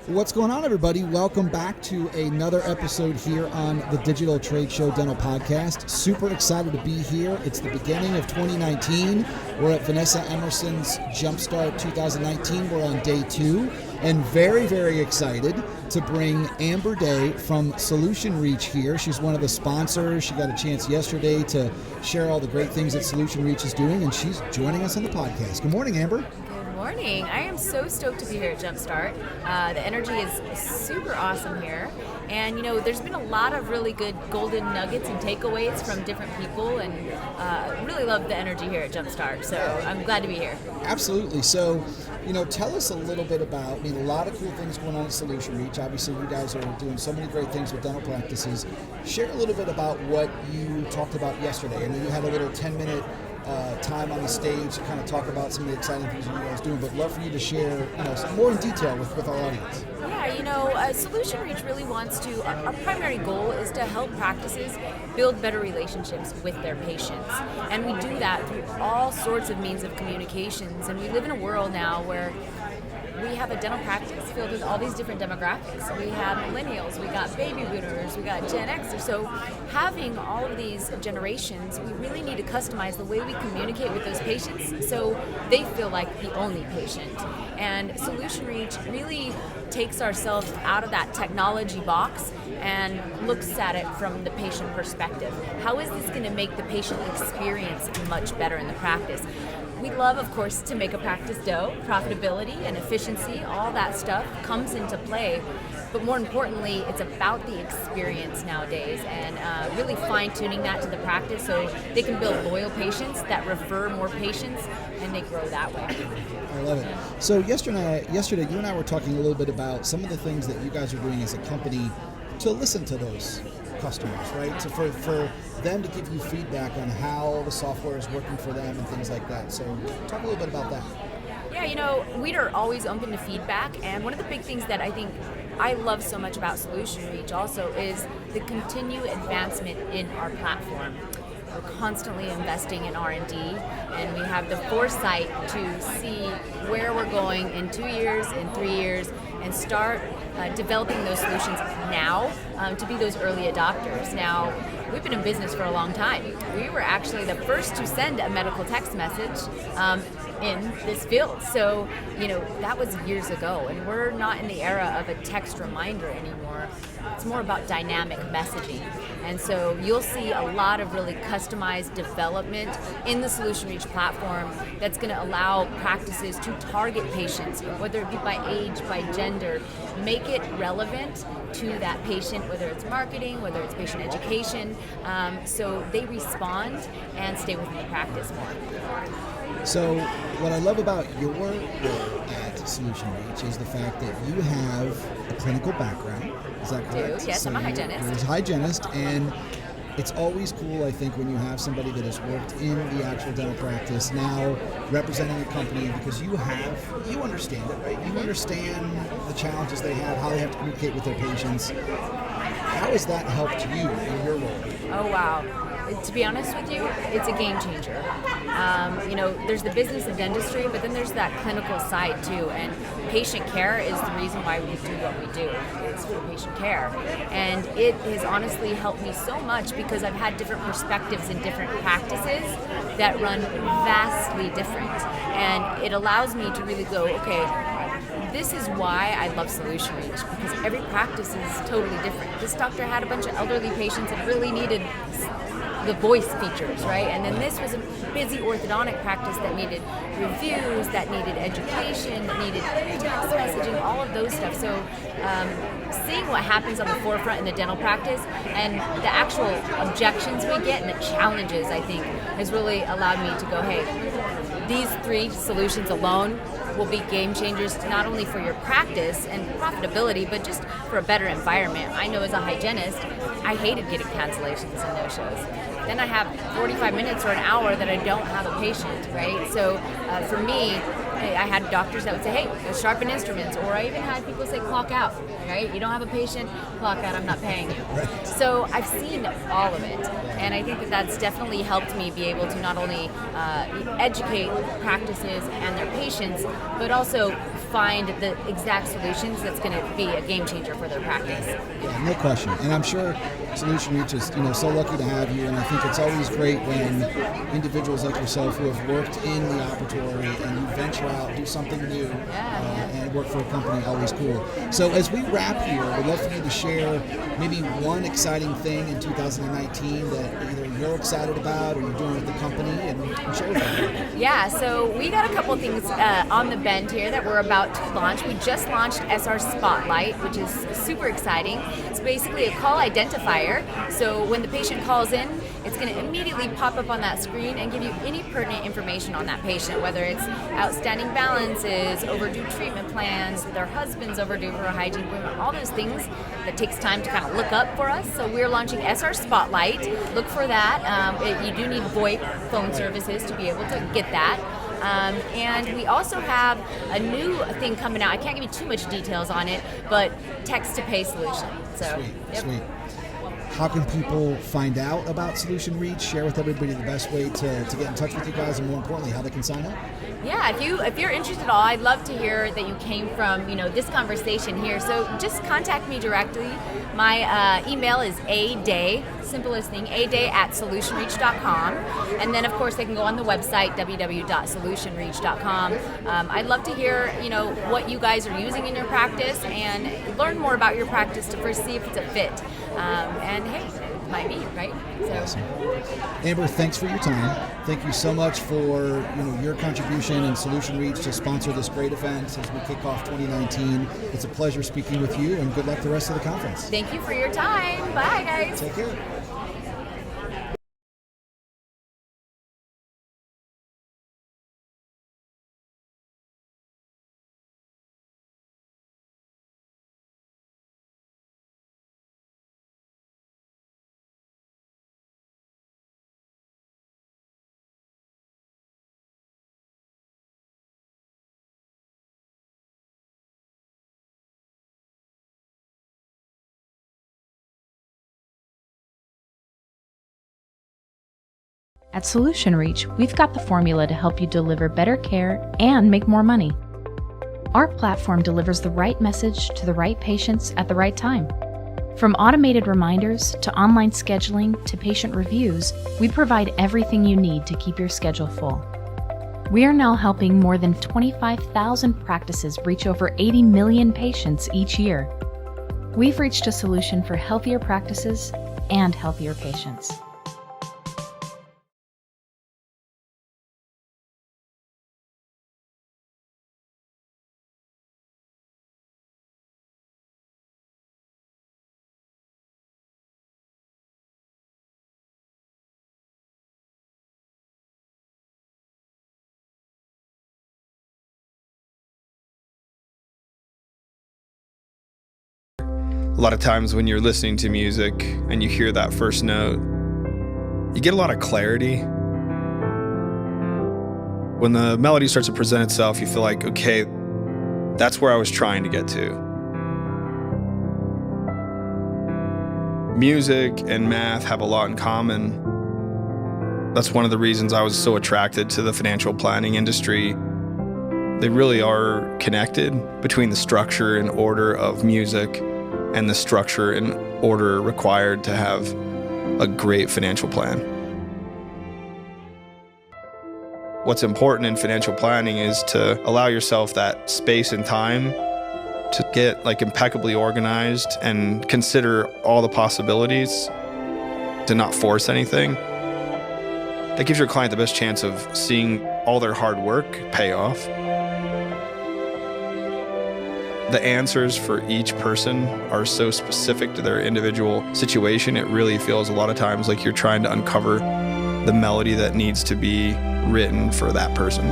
What's going on, everybody? Welcome back to another episode here on the Digital Trade Show Dental Podcast. Super excited to be here. It's the beginning of 2019. We're at Vanessa Emerson's JUMPSTART 2019. We're on day 2, and very, very excited to bring Amber Day from SolutionReach here. She's one of the sponsors. She got a chance yesterday to share all the great things that SolutionReach is doing, and she's joining us on the podcast. Good morning, Amber. Good morning. I am so stoked to be here at JUMPSTART. The energy is super awesome here. And, there's been a lot of really good golden nuggets and takeaways from different people, and really love the energy here at JUMPSTART. So I'm glad to be here. Absolutely. So, tell us a little bit about, a lot of cool things going on at SolutionReach. Obviously, you guys are doing so many great things with dental practices. Share a little bit about what you talked about yesterday. I know you had a little 10-minute time on the stage to kind of talk about some of the exciting things you guys are doing, but love for you to share more in detail with our audience. Yeah, SolutionReach really wants to, our primary goal is to help practices build better relationships with their patients. And we do that through all sorts of means of communications. And we live in a world now where we have a dental practice filled with all these different demographics. We have millennials, we got baby boomers, we got Gen Xers. So having all of these generations, we really need to customize the way we communicate with those patients so they feel like the only patient. And SolutionReach really takes ourselves out of that technology box and looks at it from the patient perspective. How is this going to make the patient experience much better in the practice? We love, of course, to make a practice dough. Profitability and efficiency, all that stuff comes into play. But more importantly, it's about the experience nowadays, and really fine-tuning that to the practice so they can build loyal patients that refer more patients, and they grow that way. I love it. So yesterday, you and I were talking a little bit about some of the things that you guys are doing as a company to listen to those customers, right? So for them to give you feedback on how the software is working for them and things like that. So talk a little bit about that. Yeah, we are always open to feedback, and one of the big things that I think I love so much about SolutionReach also is the continued advancement in our platform. We're constantly investing in R&D, and we have the foresight to see where we're going in 2 years, in 3 years, and start developing those solutions now to be those early adopters. Now, we've been in business for a long time. We were actually the first to send a medical text message in this field. So, that was years ago, and we're not in the era of a text reminder anymore. It's more about dynamic messaging. And so you'll see a lot of really customized development in the SolutionReach platform that's going to allow practices to target patients, whether it be by age, by gender, make it relevant to that patient, whether it's marketing, whether it's patient education, so they respond and stay within the practice more. So what I love about your role at SolutionReach is the fact that you have a clinical background. Is that correct? Yes, I'm a hygienist. You're a hygienist, and it's always cool, I think, when you have somebody that has worked in the actual dental practice now representing a company, because you understand it, right? You understand the challenges they have, how they have to communicate with their patients. How has that helped you in your role? Oh, wow. To be honest with you, it's a game changer. There's the business of dentistry, but then there's that clinical side too. And patient care is the reason why we do what we do. It's for patient care. And it has honestly helped me so much because I've had different perspectives in different practices that run vastly different. And it allows me to really go, okay, this is why I love SolutionReach, because every practice is totally different. This doctor had a bunch of elderly patients that really needed the voice features, right? And then this was a busy orthodontic practice that needed reviews, that needed education, that needed text messaging, all of those stuff. So seeing what happens on the forefront in the dental practice and the actual objections we get and the challenges, I think, has really allowed me to go, hey, these 3 solutions alone will be game changers not only for your practice and profitability, but just for a better environment. I know as a hygienist, I hated getting cancellations and no-shows. Then I have 45 minutes or an hour that I don't have a patient, right? So for me, I had doctors that would say, hey, go sharpen instruments, or I even had people say, clock out, right? You don't have a patient, clock out, I'm not paying you. Right. So I've seen all of it, and I think that that's definitely helped me be able to not only educate practices and their patients, but also find the exact solutions that's going to be a game changer for their practice. Yeah, no question. And I'm sure SolutionReach is, so lucky to have you. And I think it's always great when individuals like yourself who have worked in the operatory and you venture out, do something new, and work for a company, always cool. So as we wrap here, we'd love for you to share maybe one exciting thing in 2019 that either you're excited about or you're doing with the company, and share with them. Yeah, so we got a couple things on the bend here that we're about to launch. We just launched SR Spotlight, which is super exciting. It's basically a call identifier. So when the patient calls in, it's going to immediately pop up on that screen and give you any pertinent information on that patient, whether it's outstanding balances, overdue treatment plans, their husband's overdue for a hygiene appointment, all those things that takes time to kind of look up for us. So we're launching SR Spotlight. Look for that. You do need VoIP phone services to be able to get that. And we also have a new thing coming out. I can't give you too much details on it, but text-to-pay solution. So, Sweet. How can people find out about SolutionReach? Share with everybody the best way to get in touch with you guys, and more importantly, how they can sign up. Yeah, if you're interested at all, I'd love to hear that you came from this conversation here. So just contact me directly. My email is aday, simplest thing, aday@solutionreach.com, and then of course they can go on the website www.solutionreach.com. I'd love to hear what you guys are using in your practice and learn more about your practice to first see if it's a fit. And hey, it might be, right? So. Awesome. Amber, thanks for your time. Thank you so much for your contribution and SolutionReach to sponsor this great event as we kick off 2019. It's a pleasure speaking with you, and good luck the rest of the conference. Thank you for your time. Bye, guys. Take care. At SolutionReach, we've got the formula to help you deliver better care and make more money. Our platform delivers the right message to the right patients at the right time. From automated reminders to online scheduling to patient reviews, we provide everything you need to keep your schedule full. We are now helping more than 25,000 practices reach over 80 million patients each year. We've reached a solution for healthier practices and healthier patients. A lot of times when you're listening to music and you hear that first note, you get a lot of clarity. When the melody starts to present itself, you feel like, okay, that's where I was trying to get to. Music and math have a lot in common. That's one of the reasons I was so attracted to the financial planning industry. They really are connected between the structure and order of music and the structure and order required to have a great financial plan. What's important in financial planning is to allow yourself that space and time to get impeccably organized and consider all the possibilities, to not force anything. That gives your client the best chance of seeing all their hard work pay off. The answers for each person are so specific to their individual situation, it really feels a lot of times like you're trying to uncover the melody that needs to be written for that person.